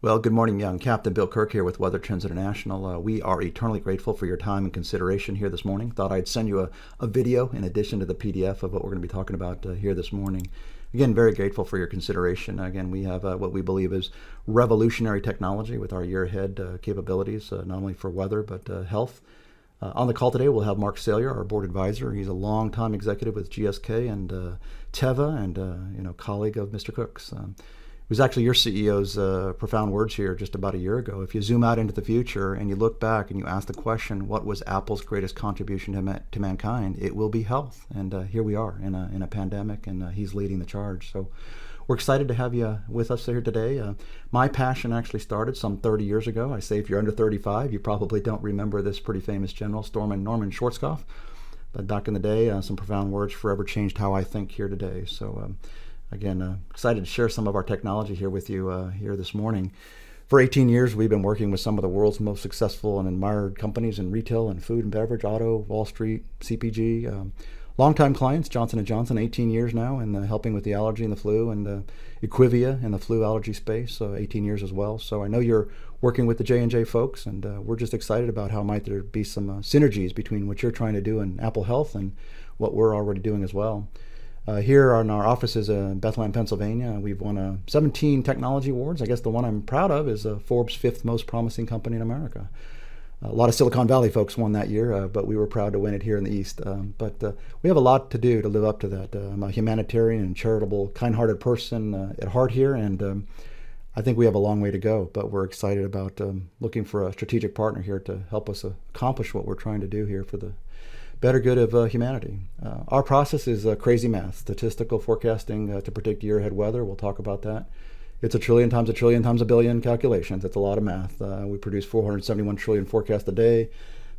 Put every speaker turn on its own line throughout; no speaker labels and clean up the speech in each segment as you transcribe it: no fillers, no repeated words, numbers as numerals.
Well, good morning, Myoung. Captain Bill Kirk here with Weather Trends International. We are eternally grateful for your time and consideration here this morning. Thought I'd send you a video in addition to the PDF of what we're going to be talking about here this morning. Again, very grateful for your consideration. Again, we have what we believe is revolutionary technology with our year ahead capabilities, not only for weather but health. On the call today, we'll have Mark Salyer, our board advisor. He's a longtime executive with GSK and Teva, and colleague of Mr. Cook's. It was actually your CEO's profound words here just about a year ago. If you zoom out into the future and you look back and you ask the question, what was Apple's greatest contribution to mankind? It will be health. And here we are in a pandemic, and he's leading the charge. So we're excited to have you with us here today. My passion actually started some 30 years ago. I say if you're under 35, you probably don't remember this pretty famous general, Norman Schwarzkopf. But back in the day, some profound words forever changed how I think here today. So again, excited to share some of our technology here with you here this morning. For 18 years, we've been working with some of the world's most successful and admired companies in retail and food and beverage, auto, Wall Street, CPG. Longtime clients, Johnson & Johnson, 18 years now, and helping with the allergy and the flu, and Equivia in the flu allergy space, 18 years as well. So I know you're working with the J&J folks, and we're just excited about how might there be some synergies between what you're trying to do in Apple Health and what we're already doing as well. Here in our offices in Bethlehem, Pennsylvania, we've won 17 technology awards. I guess the one I'm proud of is Forbes' 5th most promising company in America. A lot of Silicon Valley folks won that year, but we were proud to win it here in the East. But we have a lot to do to live up to that. I'm a humanitarian and charitable, kind-hearted person at heart here, and I think we have a long way to go. But we're excited about looking for a strategic partner here to help us accomplish what we're trying to do here for the better good of humanity. Our process is crazy math, statistical forecasting to predict year-ahead weather. We'll talk about that. It's a trillion times a billion calculations. It's a lot of math. We produce 471 trillion forecasts a day,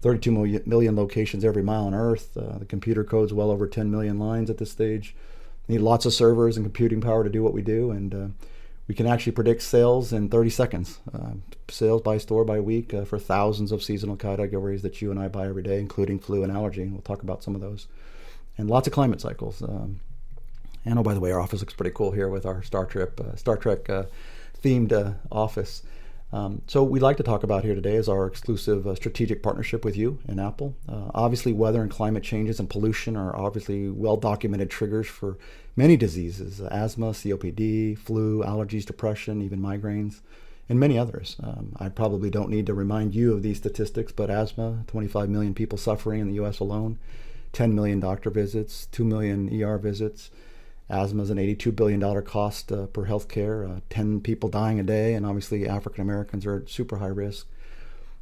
32 million locations every mile on Earth. The computer code's well over 10 million lines at this stage. We need lots of servers and computing power to do what we do, and we can actually predict sales in 30 seconds. Sales by store by week for thousands of seasonal categories that you and I buy every day, including flu and allergy. And we'll talk about some of those. And lots of climate cycles. And oh, by the way, our office looks pretty cool here with our Star Trek themed office. So we'd like to talk about here today is our exclusive strategic partnership with you and Apple. Obviously, weather and climate changes and pollution are obviously well-documented triggers for many diseases: asthma, COPD, flu, allergies, depression, even migraines, and many others. I probably don't need to remind you of these statistics, but asthma, 25 million people suffering in the U.S. alone, 10 million doctor visits, 2 million ER visits. Asthma is an $82 billion cost per healthcare, 10 people dying a day, and obviously African Americans are at super high risk.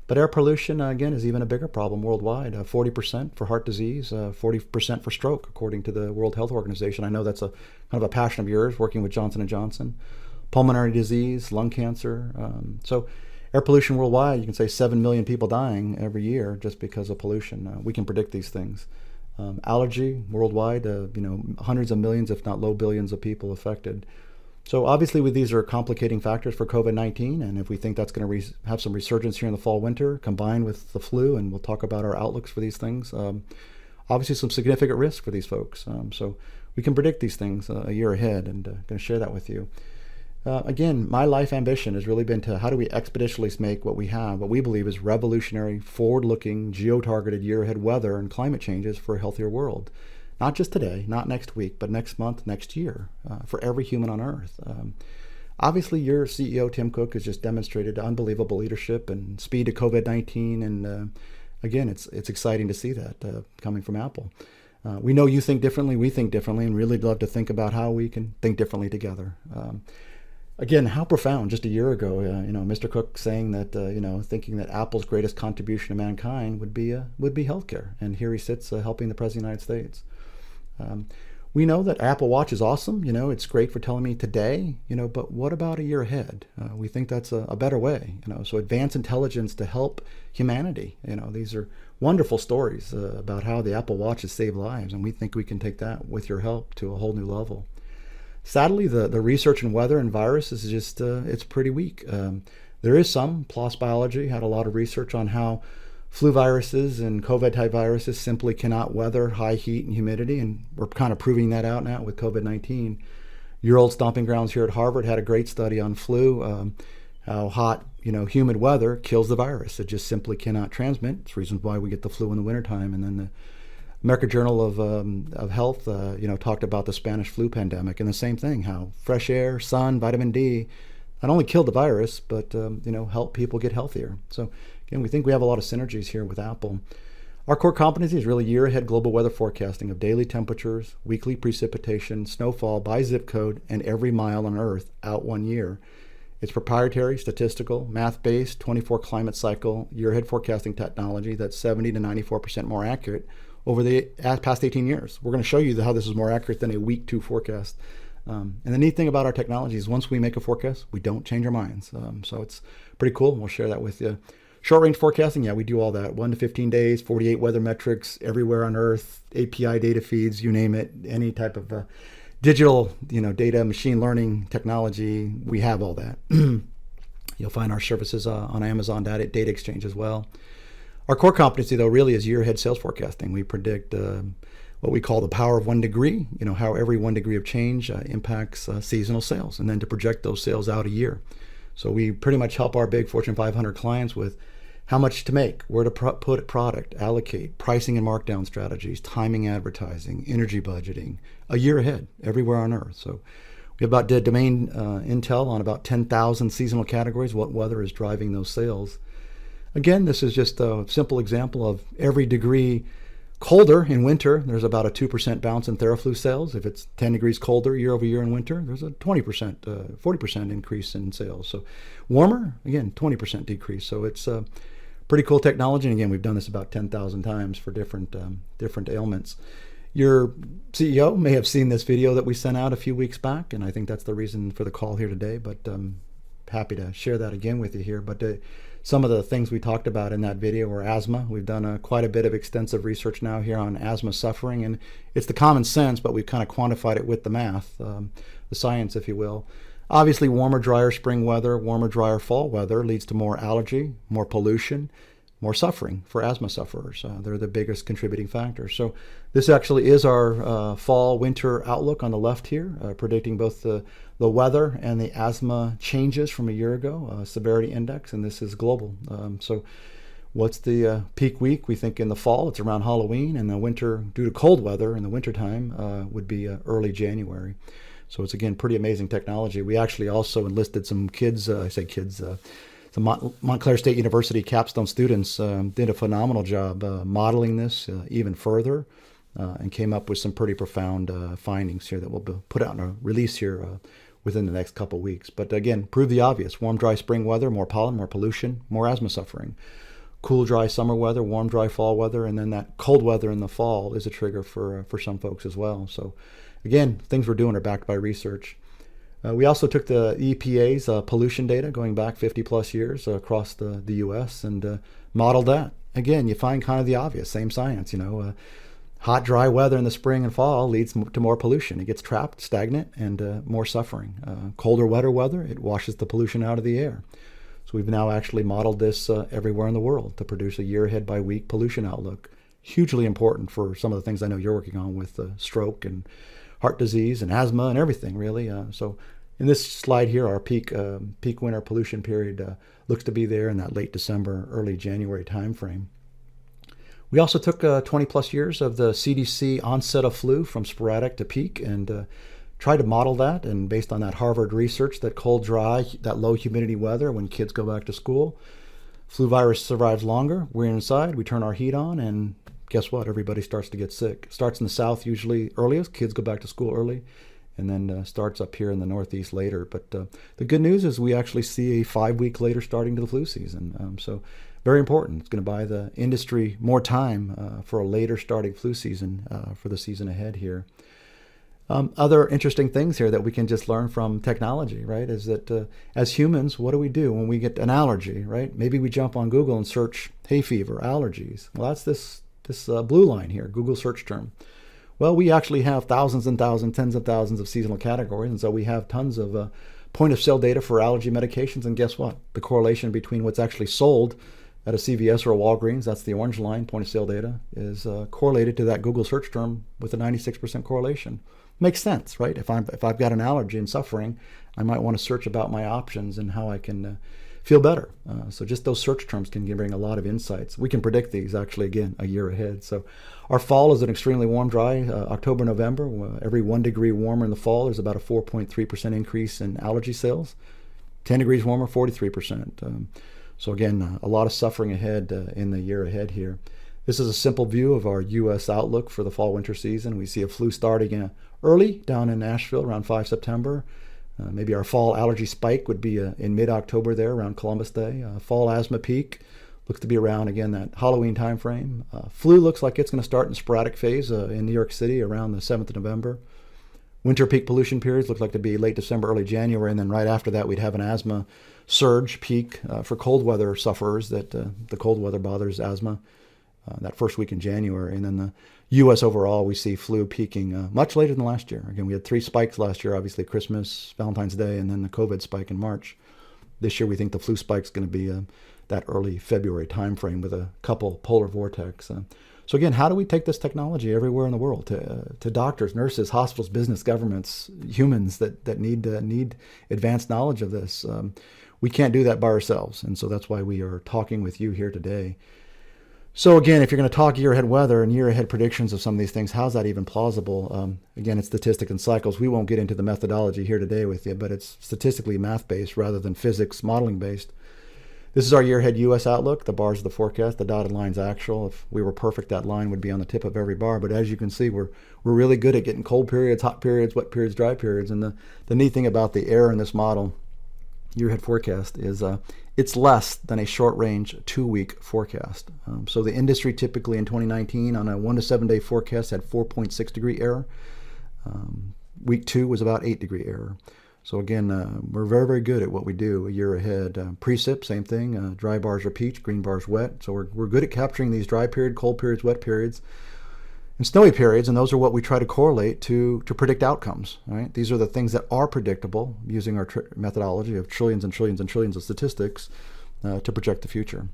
But air pollution, again, is even a bigger problem worldwide. 40% for heart disease, 40% for stroke, according to the World Health Organization. I know that's a kind of a passion of yours, working with Johnson & Johnson. Pulmonary disease, lung cancer. So air pollution worldwide, you can say 7 million people dying every year just because of pollution. We can predict these things. Allergy worldwide, hundreds of millions, if not low billions of people affected. So obviously these are complicating factors for COVID-19, and if we think that's going to have some resurgence here in the fall, winter, combined with the flu, and we'll talk about our outlooks for these things, obviously some significant risk for these folks. So we can predict these things a year ahead, and going to share that with you. Again, my life ambition has really been to how do we expeditiously make what we have, what we believe is revolutionary, forward-looking, geo-targeted year-ahead weather and climate changes for a healthier world. Not just today, not next week, but next month, next year, for every human on Earth. Obviously, your CEO, Tim Cook, has just demonstrated unbelievable leadership and speed to COVID-19, and again, it's exciting to see that coming from Apple. We know you think differently, we think differently, and really love to think about how we can think differently together. Again, how profound, just a year ago, Mr. Cook saying that, thinking that Apple's greatest contribution to mankind would be healthcare. And here he sits helping the President of the United States. We know that Apple Watch is awesome. It's great for telling me today, but what about a year ahead? We think that's a better way, so advanced intelligence to help humanity. These are wonderful stories about how the Apple Watch has saved lives. And we think we can take that with your help to a whole new level. Sadly, the research in weather and virus is just, it's pretty weak. There is some. PLOS Biology had a lot of research on how flu viruses and COVID-type viruses simply cannot weather high heat and humidity, and we're kind of proving that out now with COVID-19. Your old stomping grounds here at Harvard had a great study on flu. how hot, humid weather kills the virus. It just simply cannot transmit. It's the reason why we get the flu in the wintertime. And then the American Journal of Health, talked about the Spanish flu pandemic, and the same thing, how fresh air, sun, vitamin D not only killed the virus, but, help people get healthier. So again, we think we have a lot of synergies here with Apple. Our core competency is really year-ahead global weather forecasting of daily temperatures, weekly precipitation, snowfall by zip code, and every mile on Earth out 1 year. It's proprietary, statistical, math-based, 24 climate cycle, year-ahead forecasting technology that's 70 to 94% more accurate over the past 18 years. We're going to show you how this is more accurate than a week 2 forecast. And the neat thing about our technology is once we make a forecast, we don't change our minds. So it's pretty cool. We'll share that with you. Short range forecasting, yeah, we do all that. 1 to 15 days, 48 weather metrics everywhere on Earth, API data feeds, you name it, any type of digital, data, machine learning technology, we have all that. You'll find our services on Amazon Data Exchange as well. Our core competency, though, really is year-ahead sales forecasting. We predict what we call the power of 1 degree, how every 1 degree of change impacts seasonal sales, and then to project those sales out a year. So we pretty much help our big Fortune 500 clients with how much to make, where to put product, allocate, pricing and markdown strategies, timing advertising, energy budgeting, a year ahead, everywhere on Earth. So we have about domain intel on about 10,000 seasonal categories, what weather is driving those sales. Again, this is just a simple example of every degree colder in winter, there's about a 2% bounce in Theraflu sales. If it's 10 degrees colder year over year in winter, there's a 20%, 40% increase in sales. So warmer, again, 20% decrease. So it's pretty cool technology. And again, we've done this about 10,000 times for different ailments. Your CEO may have seen this video that we sent out a few weeks back, and I think that's the reason for the call here today, but happy to share that again with you here. But some of the things we talked about in that video were asthma. We've done quite a bit of extensive research now here on asthma suffering, and it's the common sense, but we've kind of quantified it with the math, the science, if you will. Obviously, warmer, drier spring weather, warmer, drier fall weather leads to more allergy, more pollution, more suffering for asthma sufferers. They're the biggest contributing factors. So this actually is our fall-winter outlook on the left here, predicting both the weather and the asthma changes from a year ago, severity index, and this is global. So what's the peak week? We think in the fall, it's around Halloween, and the winter, due to cold weather in the wintertime, would be early January. So it's, again, pretty amazing technology. We actually also enlisted some kids, some Montclair State University capstone students did a phenomenal job modeling this even further and came up with some pretty profound findings here that we'll put out in a release here within the next couple weeks. But again, prove the obvious. Warm, dry spring weather, more pollen, more pollution, more asthma suffering. Cool, dry summer weather, warm, dry fall weather, and then that cold weather in the fall is a trigger for some folks as well. So again, things we're doing are backed by research. We also took the EPA's pollution data going back 50 plus years across the U.S. and modeled that. Again, you find kind of the obvious, same science, hot, dry weather in the spring and fall leads to more pollution. It gets trapped, stagnant, and more suffering. Colder, wetter weather, it washes the pollution out of the air. So we've now actually modeled this everywhere in the world to produce a year ahead by week pollution outlook. Hugely important for some of the things I know you're working on with stroke and heart disease and asthma and everything, really. So in this slide here, our peak winter pollution period looks to be there in that late December, early January timeframe. We also took 20 plus years of the CDC onset of flu from sporadic to peak and tried to model that. And based on that Harvard research, that cold, dry, that low humidity weather when kids go back to school, flu virus survives longer. We're inside, we turn our heat on, and guess what? Everybody starts to get sick. It starts in the south usually earliest. Kids go back to school early, and then starts up here in the Northeast later. But the good news is we actually see a 5-week later starting to the flu season. So very important. It's going to buy the industry more time for a later starting flu season for the season ahead here. Other interesting things here that we can just learn from technology, right, is that as humans, what do when we get an allergy, right? Maybe we jump on Google and search hay fever, allergies. Well, that's this blue line here, Google search term. Well, we actually have thousands and thousands, tens of thousands of seasonal categories, and so we have tons of point of sale data for allergy medications, and guess what? The correlation between what's actually sold at a CVS or a Walgreens, that's the orange line, point of sale data, is correlated to that Google search term with a 96% correlation. Makes sense, right? If I've got an allergy and suffering, I might want to search about my options and how I can feel better. So just those search terms can bring a lot of insights. We can predict these actually, again, a year ahead. So our fall is an extremely warm, dry October, November. Every 1 degree warmer in the fall, there's about a 4.3% increase in allergy sales. 10 degrees warmer, 43%. So again, a lot of suffering ahead in the year ahead here. This is a simple view of our U.S. outlook for the fall-winter season. We see a flu starting early down in Nashville around 5 September. Maybe our fall allergy spike would be in mid-October there around Columbus Day. Fall asthma peak looks to be around, again, that Halloween time frame. Flu looks like it's going to start in sporadic phase in New York City around the 7th of November. Winter peak pollution periods look like to be late December, early January, and then right after that we'd have an asthma surge peak for cold weather sufferers that the cold weather bothers asthma that first week in January. And then the U.S. overall, we see flu peaking much later than last year. Again, we had 3 spikes last year, obviously Christmas, Valentine's Day, and then the COVID spike in March. This year we think the flu spike is going to be that early February timeframe with a couple polar vortex. So again, how do we take this technology everywhere in the world to doctors, nurses, hospitals, business, governments, humans that need advanced knowledge of this? We can't do that by ourselves, and so that's why we are talking with you here today. So again, if you're going to talk year ahead weather and year ahead predictions of some of these things, how's that even plausible? Again, it's statistics and cycles. We won't get into the methodology here today with you, but it's statistically math-based rather than physics modeling-based. This is our year ahead U.S. outlook. The bars are the forecast, the dotted line's actual. If we were perfect, that line would be on the tip of every bar. But as you can see, we're really good at getting cold periods, hot periods, wet periods, dry periods. And the neat thing about the error in this model, year ahead forecast, is it's less than a short range 2-week forecast. So the industry typically in 2019 on a 1 to 7 day forecast had 4.6 degree error. Week 2 was about 8 degree error. So again, we're very, very good at what we do a year ahead. Precip, same thing. Dry bars are peach, green bars wet. So we're good at capturing these dry period, cold periods, wet periods, and snowy periods, and those are what we try to correlate to predict outcomes. Right? These are the things that are predictable using our methodology of trillions and trillions and trillions of statistics to project the future.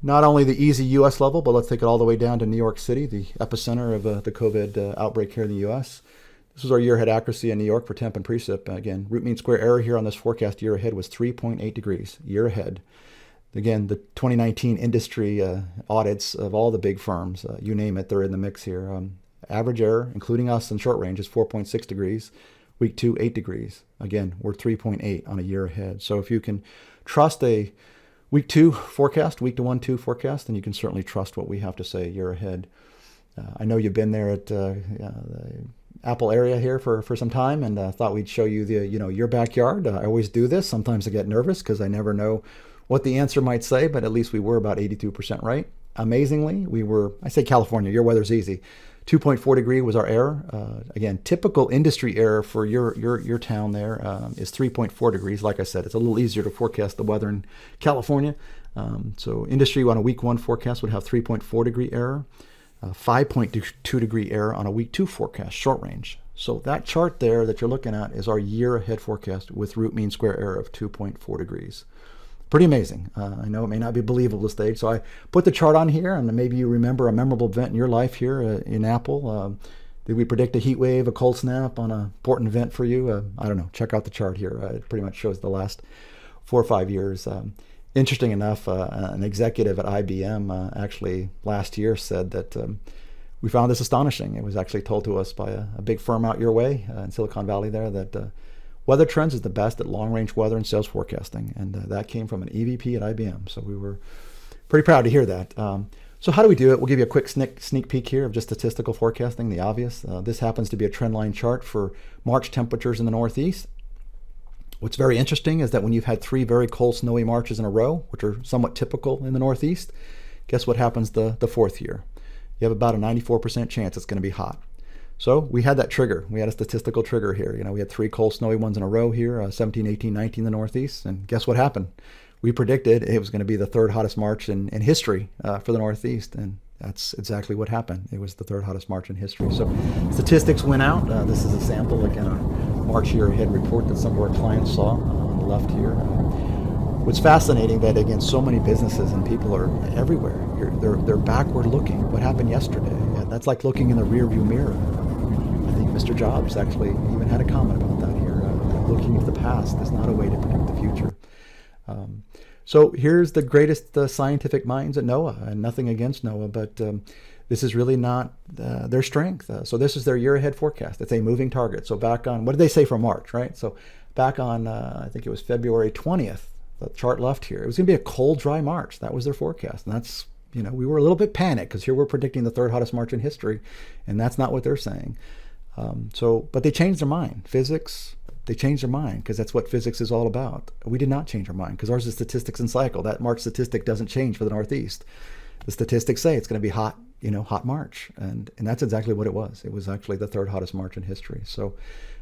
Not only the easy U.S. level, but let's take it all the way down to New York City, the epicenter of the COVID outbreak here in the U.S. This is our year ahead accuracy in New York for temp and precip. Again, root mean square error here on this forecast year ahead was 3.8 degrees, year ahead. Again, the 2019 industry audits of all the big firms, you name it, they're in the mix here. Average error, including us in short range, is 4.6 degrees. Week 2, 8 degrees. Again, we're 3.8 on a year ahead. So if you can trust a week 2 forecast, week to 1-2 forecast, then you can certainly trust what we have to say a year ahead. I know you've been there at the Apple area here for some time, and thought we'd show you your backyard. I always do this. Sometimes I get nervous because I never know what the answer might say, but at least we were about 82% right. Amazingly, I say California, your weather's easy. 2.4 degree was our error. Again, typical industry error for your town there is 3.4 degrees. Like I said, it's a little easier to forecast the weather in California. So industry on a week 1 forecast would have 3.4 degree error. 5.2 degree error on a week 2 forecast, short range. So that chart there that you're looking at is our year ahead forecast with root mean square error of 2.4 degrees. Pretty amazing. I know it may not be believable this stage, so I put the chart on here, and maybe you remember a memorable event in your life here in Apple. Did we predict a heat wave, a cold snap on an important event for you? I don't know. Check out the chart here. It pretty much shows the last 4 or 5 years. Interesting enough, an executive at IBM actually last year said that we found this astonishing. It was actually told to us by a big firm out your way in Silicon Valley there that Weather Trends is the best at long-range weather and sales forecasting, and that came from an EVP at IBM. So we were pretty proud to hear that. So how do we do it? We'll give you a quick sneak peek here of just statistical forecasting, the obvious. This happens to be a trend line chart for March temperatures in the Northeast. What's very interesting is that when you've had 3 very cold, snowy Marches in a row, which are somewhat typical in the Northeast, guess what happens the 4th year? You have about a 94% chance it's going to be hot. So we had that trigger. We had a statistical trigger here. We had 3 cold, snowy ones in a row here, 17, 18, 19 in the Northeast. And guess what happened? We predicted it was going to be the 3rd hottest March in history for the Northeast. And that's exactly what happened. It was the 3rd hottest March in history. So statistics went out. This is a sample, again, our March year ahead report that some of our clients saw on the left here. What's fascinating that, again, so many businesses and people are everywhere. They're backward looking. What happened yesterday? Yeah, that's like looking in the rearview mirror. I think Mr. Jobs actually even had a comment about that here. looking at the past is not a way to predict the future. So here's the greatest scientific minds at NOAA, and nothing against NOAA, but this is really not their strength. So this is their year ahead forecast. It's a moving target. So back on, what did they say for March, right? So back on, I think it was February 20th, the chart left here, it was going to be a cold, dry March. That was their forecast. And that's, we were a little bit panicked because here we're predicting the third hottest March in history, and that's not what they're saying. But they changed their mind. Physics, they changed their mind because that's what physics is all about. We did not change our mind because ours is statistics and cycle. That March statistic doesn't change for the Northeast. The statistics say it's going to be hot, hot March. And that's exactly what it was. It was actually the third hottest March in history. So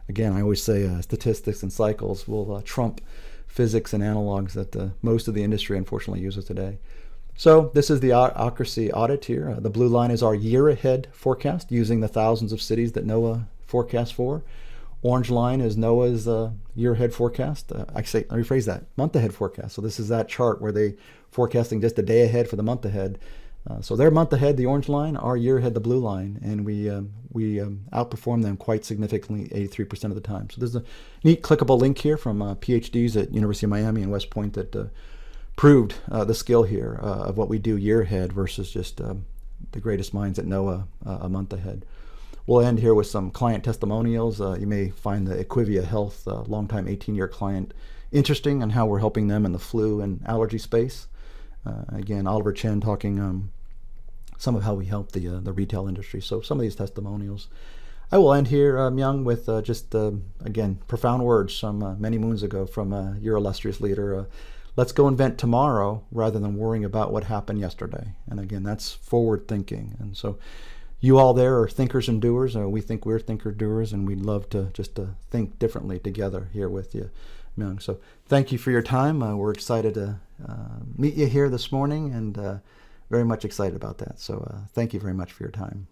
again, I always say statistics and cycles will trump physics and analogs that most of the industry unfortunately uses today. So this is the accuracy audit here. The blue line is our year ahead forecast using the thousands of cities that NOAA forecasts for. Orange line is NOAA's year ahead forecast. Actually, let me rephrase that, month ahead forecast. So this is that chart where they forecasting just a day ahead for the month ahead. So their month ahead, the orange line, our year ahead, the blue line, and we outperform them quite significantly 83% of the time. So there's a neat clickable link here from PhDs at University of Miami and West Point that proved the skill here of what we do year ahead versus just the greatest minds at NOAA a month ahead. We'll end here with some client testimonials. You may find the Equivia Health longtime 18-year client interesting and how we're helping them in the flu and allergy space. Again, Oliver Chen talking some of how we help the retail industry. So some of these testimonials. I will end here, Myoung, with again, profound words from many moons ago from your illustrious leader. Let's go invent tomorrow rather than worrying about what happened yesterday. And again, that's forward thinking. And so you all there are thinkers and doers. We think we're thinker-doers, and we'd love to just think differently together here with you, Myoung. So thank you for your time. We're excited to meet you here this morning, and very much excited about that. So thank you very much for your time.